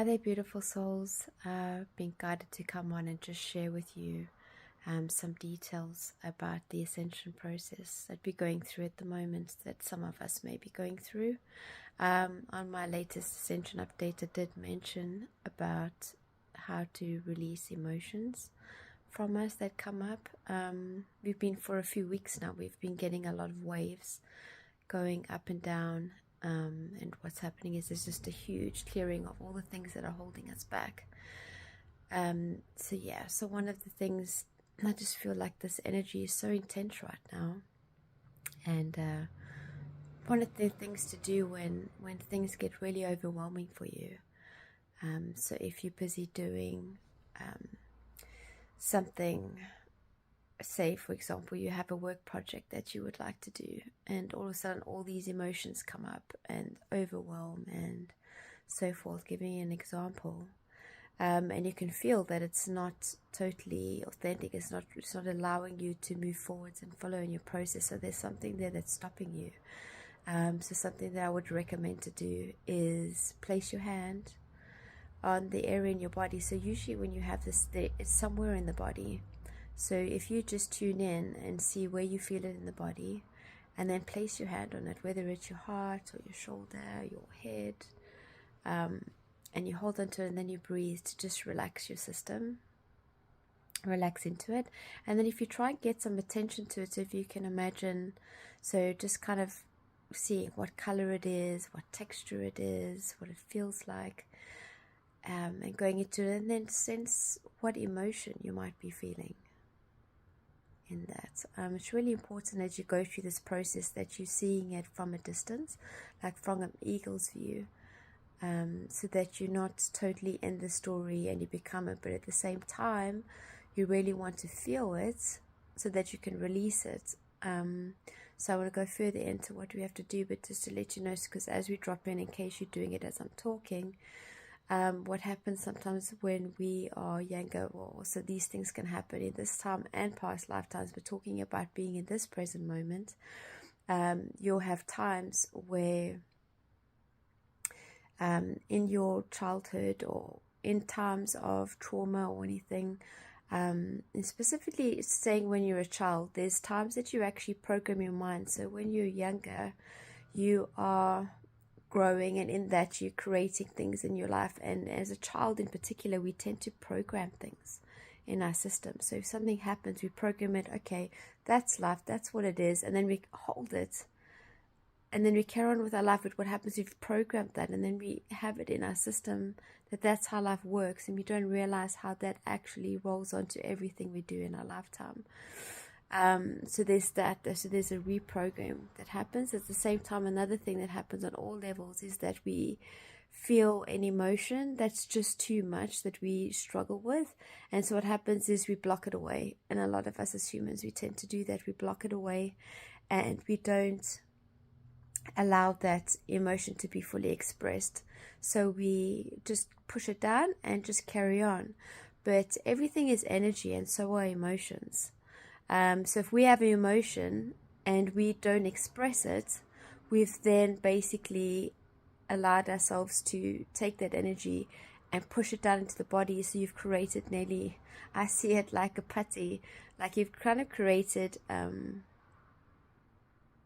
there, beautiful souls. Being guided to come on and just share with you some details about the ascension process that we're going through at the moment, that some of us may be going through. On my latest ascension update, I did mention about how to release emotions from us that come up. We've been for a few weeks now, we've been getting a lot of waves going up and down. And what's happening is there's just a huge clearing of all the things that are holding us back. So one of the things, I just feel like this energy is so intense right now, and one of the things to do when things get really overwhelming for you, so if you're busy doing something, say for example you have a work project that you would like to do, and all of a sudden all these emotions come up and overwhelm and so forth. Giving you an example, and you can feel that it's not totally authentic, it's not allowing you to move forwards and follow in your process, so there's something there that's stopping you. So something that I would recommend to do is place your hand on the area in your body. So usually when you have this, it's somewhere in the body. So if you just tune in and see where you feel it in the body, and then place your hand on it, whether it's your heart or your shoulder, your head, and you hold onto it, and then you breathe to just relax your system, relax into it. And then if you try and get some attention to it, so if you can imagine, so just kind of seeing what color it is, what texture it is, what it feels like, and going into it, and then sense what emotion you might be feeling in that. It's really important as you go through this process that you're seeing it from a distance, like from an eagle's view, so that you're not totally in the story and you become it, but at the same time you really want to feel it so that you can release it. So I want to go further into what we have to do, but just to let you know, because as we drop in case you're doing it as I'm talking, what happens sometimes when we are younger, well, so these things can happen in this time and past lifetimes, but talking about being in this present moment, you'll have times where in your childhood or in times of trauma or anything, and specifically saying when you're a child, there's times that you actually program your mind. So when you're younger, you are growing, and in that you're creating things in your life, and as a child in particular, we tend to program things in our system. So if something happens, we program it, okay, that's life, that's what it is, and then we hold it, and then we carry on with our life. But what happens, we've programmed that, and then we have it in our system that that's how life works, and we don't realize how that actually rolls onto everything we do in our lifetime. So there's that. So there's a reprogram that happens. At the same time, another thing that happens on all levels is that we feel an emotion that's just too much, that we struggle with, and so what happens is we block it away. And a lot of us as humans, we tend to do that. We block it away, and we don't allow that emotion to be fully expressed. So we just push it down and just carry on. But everything is energy, and so are emotions. So if we have an emotion and we don't express it, we've then basically allowed ourselves to take that energy and push it down into the body. So you've created nearly, I see it like a putty, like you've kind of created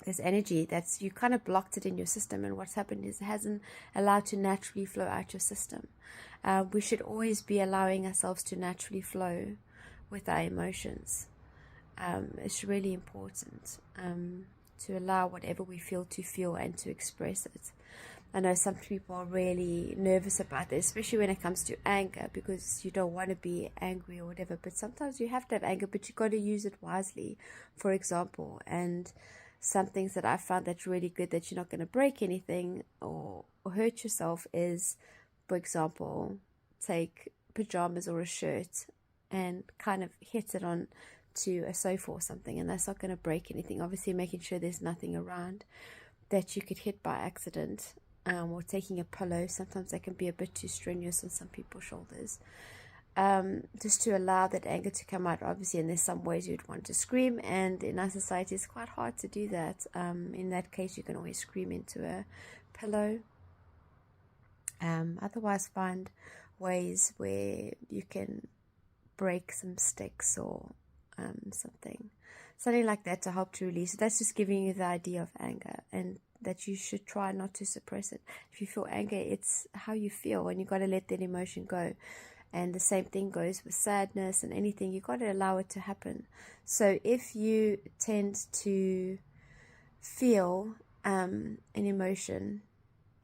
this energy that's, you kind of blocked it in your system, and what's happened is it hasn't allowed to naturally flow out your system. We should always be allowing ourselves to naturally flow with our emotions. It's really important to allow whatever we feel to feel and to express it. I know some people are really nervous about this, especially when it comes to anger, because you don't want to be angry or whatever, but sometimes you have to have anger, but you got to use it wisely, for example. And some things that I found that's really good, that you're not going to break anything or hurt yourself, is, for example, take pajamas or a shirt and kind of hit it on to a sofa or something, and that's not going to break anything. Obviously making sure there's nothing around that you could hit by accident, or taking a pillow. Sometimes that can be a bit too strenuous on some people's shoulders, just to allow that anger to come out, obviously. And there's some ways you'd want to scream, and in our society it's quite hard to do that. In that case, you can always scream into a pillow, Otherwise, find ways where you can break some sticks or something like that to help to release it. That's just giving you the idea of anger, and that you should try not to suppress it. If you feel anger, it's how you feel, and you got to let that emotion go. And the same thing goes with sadness and anything. You got to allow it to happen. So if you tend to feel an emotion,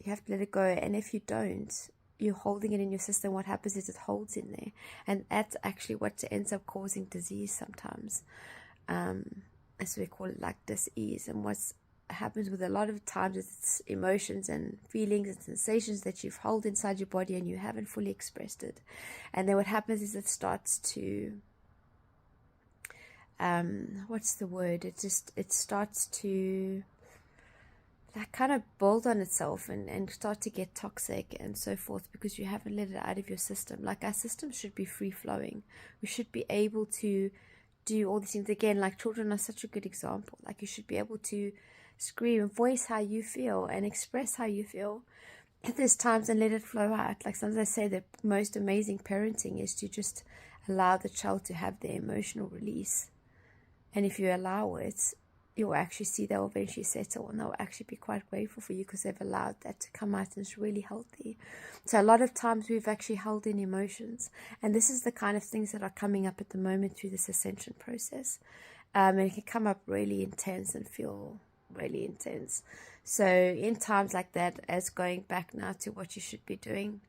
you have to let it go. And if you don't, you're holding it in your system. What happens is it holds in there, and that's actually what ends up causing disease sometimes. As we call it, like dis-ease. And what happens with a lot of times is it's emotions and feelings and sensations that you've held inside your body and you haven't fully expressed it. And then what happens is it starts to what's the word? It starts to like kind of build on itself and start to get toxic and so forth, because you haven't let it out of your system. Like, our system should be free flowing. We should be able to do all these things. Again, like, children are such a good example. Like, you should be able to scream and voice how you feel and express how you feel at this times and let it flow out. Like, sometimes I say the most amazing parenting is to just allow the child to have their emotional release. And if you allow it, you'll actually see they'll eventually settle, and they'll actually be quite grateful for you because they've allowed that to come out, and it's really healthy. So a lot of times we've actually held in emotions, and this is the kind of things that are coming up at the moment through this ascension process. And it can come up really intense and feel really intense. So in times like that, as going back now to what you should be doing.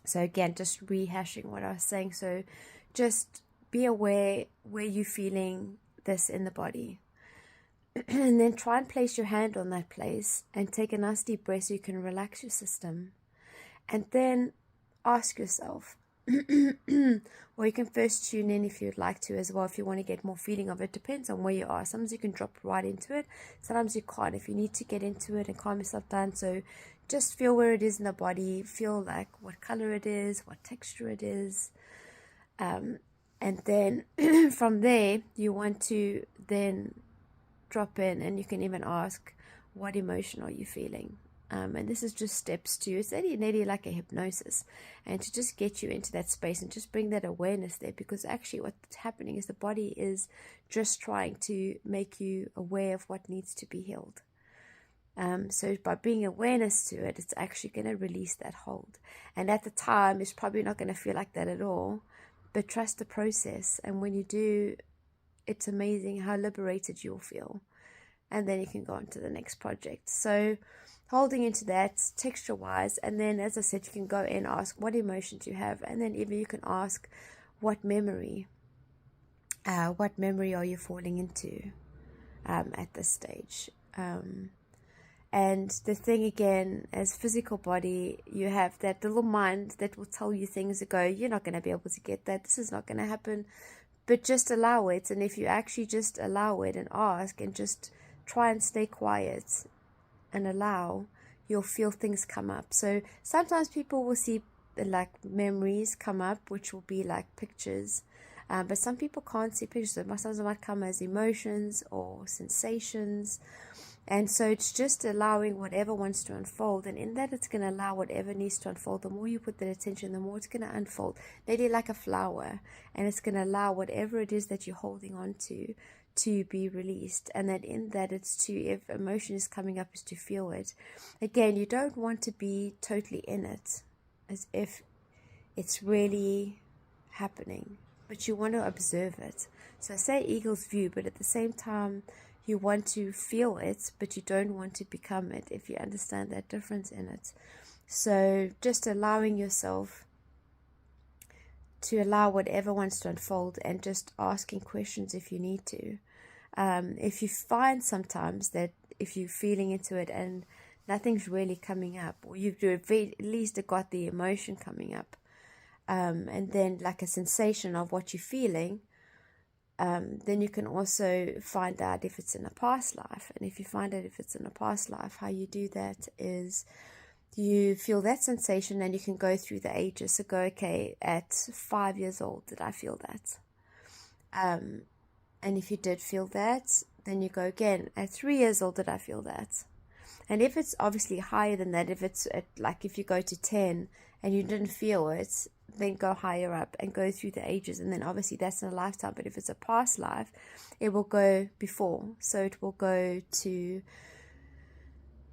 So again, just rehashing what I was saying. So just be aware where you're feeling this in the body. And then try and place your hand on that place and take a nice deep breath so you can relax your system. And then ask yourself, or you can first tune in if you'd like to as well, if you want to get more feeling of it. Depends on where you are. Sometimes you can drop right into it, sometimes you can't. If you need to get into it and calm yourself down, so just feel where it is in the body, feel like what color it is, what texture it is, and then from there you want to then drop in, and you can even ask, what emotion are you feeling? And this is just steps to, it's nearly like a hypnosis, and to just get you into that space and just bring that awareness there, because actually what's happening is the body is just trying to make you aware of what needs to be healed. So by bringing awareness to it, it's actually going to release that hold. And at the time, it's probably not going to feel like that at all, but trust the process. And when you do, it's amazing how liberated you'll feel. And then you can go on to the next project. So holding into that texture wise, and then as I said, you can go and ask what emotions you have, and then even you can ask what memory are you falling into at this stage. And the thing again, as physical body, you have that little mind that will tell you things that go, you're not going to be able to get that, this is not going to happen. But just allow it. And if you actually just allow it and ask and just try and stay quiet and allow, you'll feel things come up. So sometimes people will see like memories come up, which will be like pictures. But some people can't see pictures. So sometimes it might come as emotions or sensations. And so it's just allowing whatever wants to unfold, and in that it's going to allow whatever needs to unfold. The more you put that attention, the more it's going to unfold, maybe like a flower, and it's going to allow whatever it is that you're holding on to be released. And that in that it's to, if emotion is coming up, is to feel it. Again, you don't want to be totally in it as if it's really happening, but you want to observe it. So I say eagle's view, but at the same time you want to feel it, but you don't want to become it, if you understand that difference in it. So just allowing yourself to allow whatever wants to unfold, and just asking questions if you need to. If you find sometimes that if you're feeling into it and nothing's really coming up, or you've at least got the emotion coming up, and then like a sensation of what you're feeling, then you can also find out if it's in a past life. And if you find out if it's in a past life, how you do that is you feel that sensation, and you can go through the ages. So go, okay, at 5 years old, did I feel that? And if you did feel that, then you go again, at 3 years old, did I feel that? And if it's obviously higher than that, if it's like if you go to 10 and you didn't feel it, then go higher up and go through the ages, and then obviously that's in a lifetime. But if it's a past life, it will go before, so it will go to,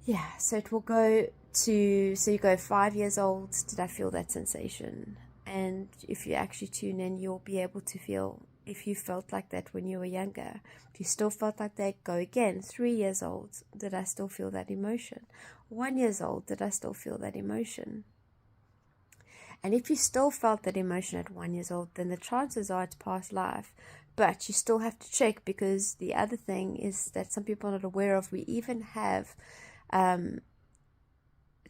yeah, so it will go to, so you go 5 years old, did I feel that sensation? And if you actually tune in, you'll be able to feel, if you felt like that when you were younger. If you still felt like that, go again. 3 years old, did I still feel that emotion? 1 years old, did I still feel that emotion? And if you still felt that emotion at 1 years old, then the chances are it's past life. But you still have to check, because the other thing is that some people are not aware of, we even have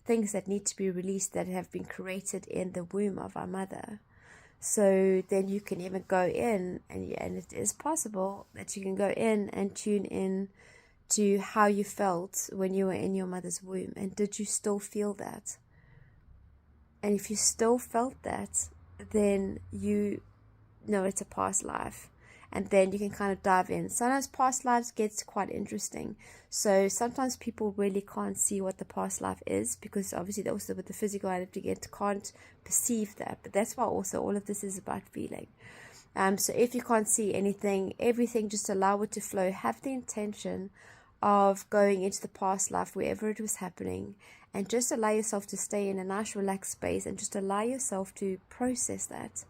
things that need to be released that have been created in the womb of our mother. So then you can even go in, and it is possible that you can go in and tune in to how you felt when you were in your mother's womb, and did you still feel that? And if you still felt that, then you know it's a past life. And then you can kind of dive in. Sometimes past lives gets quite interesting. So sometimes people really can't see what the past life is, because obviously also with the physical identity can't perceive that. But that's why also all of this is about feeling. So if you can't see anything, everything, just allow it to flow. Have the intention of going into the past life, wherever it was happening, and just allow yourself to stay in a nice relaxed space, and just allow yourself to process that.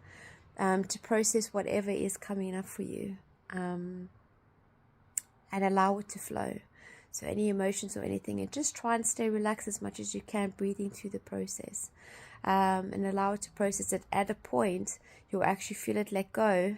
To process whatever is coming up for you, and allow it to flow. So any emotions or anything, and just try and stay relaxed as much as you can, breathing through the process, and allow it to process it. At a point, you'll actually feel it let go,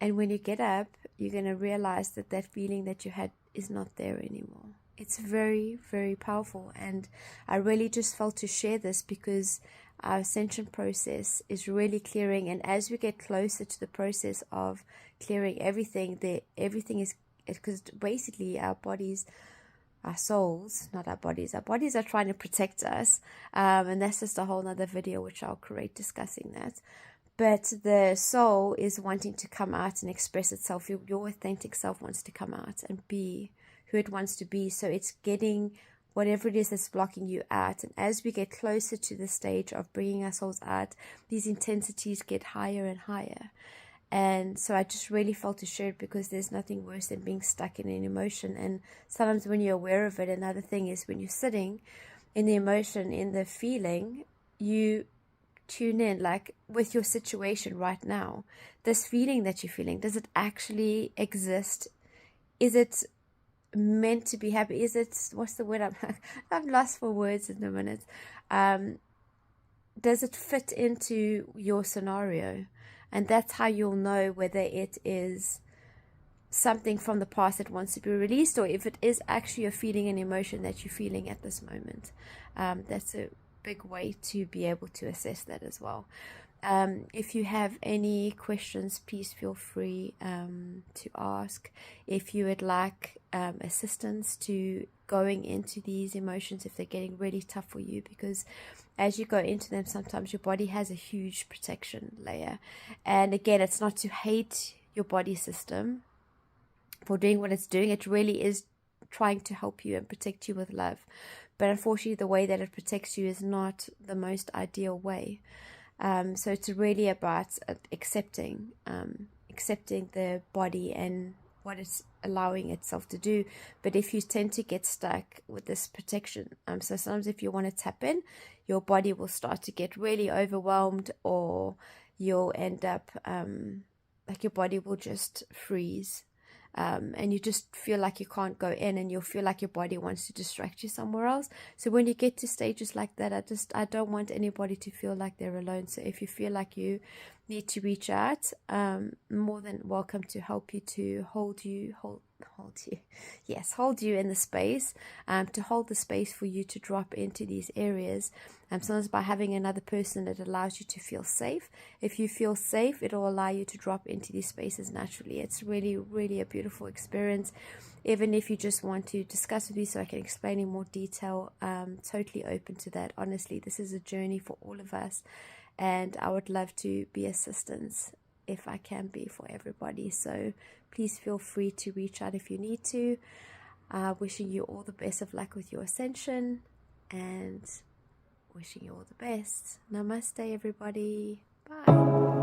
and when you get up, you're going to realize that that feeling that you had is not there anymore. It's very, very powerful, and I really just felt to share this because our ascension process is really clearing, and as we get closer to the process of clearing everything, everything is, because basically our bodies, our souls, not our bodies are trying to protect us, and that's just a whole nother video which I'll create discussing that. But the soul is wanting to come out and express itself. Your authentic self wants to come out and be who it wants to be. So it's getting whatever it is that's blocking you out. And as we get closer to the stage of bringing our souls out, these intensities get higher and higher. And so I just really felt to share it, because there's nothing worse than being stuck in an emotion. And sometimes when you're aware of it, another thing is when you're sitting in the emotion, in the feeling, you tune in, like with your situation right now, this feeling that you're feeling, does it actually exist? Is it meant to be happy? Is it, what's the word, I'm lost for words in a minute. Does it fit into your scenario? And that's how you'll know whether it is something from the past that wants to be released, or if it is actually a feeling and emotion that you're feeling at this moment. That's a big way to be able to assess that as well. If you have any questions, please feel free to ask. If you would like assistance to going into these emotions, if they're getting really tough for you, because as you go into them, sometimes your body has a huge protection layer. And again, it's not to hate your body system for doing what it's doing. It really is trying to help you and protect you with love. But unfortunately, the way that it protects you is not the most ideal way. So it's really about accepting the body and what it's allowing itself to do. But if you tend to get stuck with this protection, so sometimes if you want to tap in, your body will start to get really overwhelmed, or you'll end up like your body will just freeze. And you just feel like you can't go in, and you'll feel like your body wants to distract you somewhere else. So when you get to stages like that, I don't want anybody to feel like they're alone. So if you feel like you need to reach out, more than welcome to help you, to hold you in the space, to hold the space for you to drop into these areas. Sometimes by having another person, it allows you to feel safe. If you feel safe, it will allow you to drop into these spaces naturally. It's really, really a beautiful experience. Even if you just want to discuss with me so I can explain in more detail, totally open to that. Honestly, this is a journey for all of us, and I would love to be assistance if I can be for everybody. So please feel free to reach out if you need to. Wishing you all the best of luck with your ascension, and wishing you all the best. Namaste, everybody. Bye.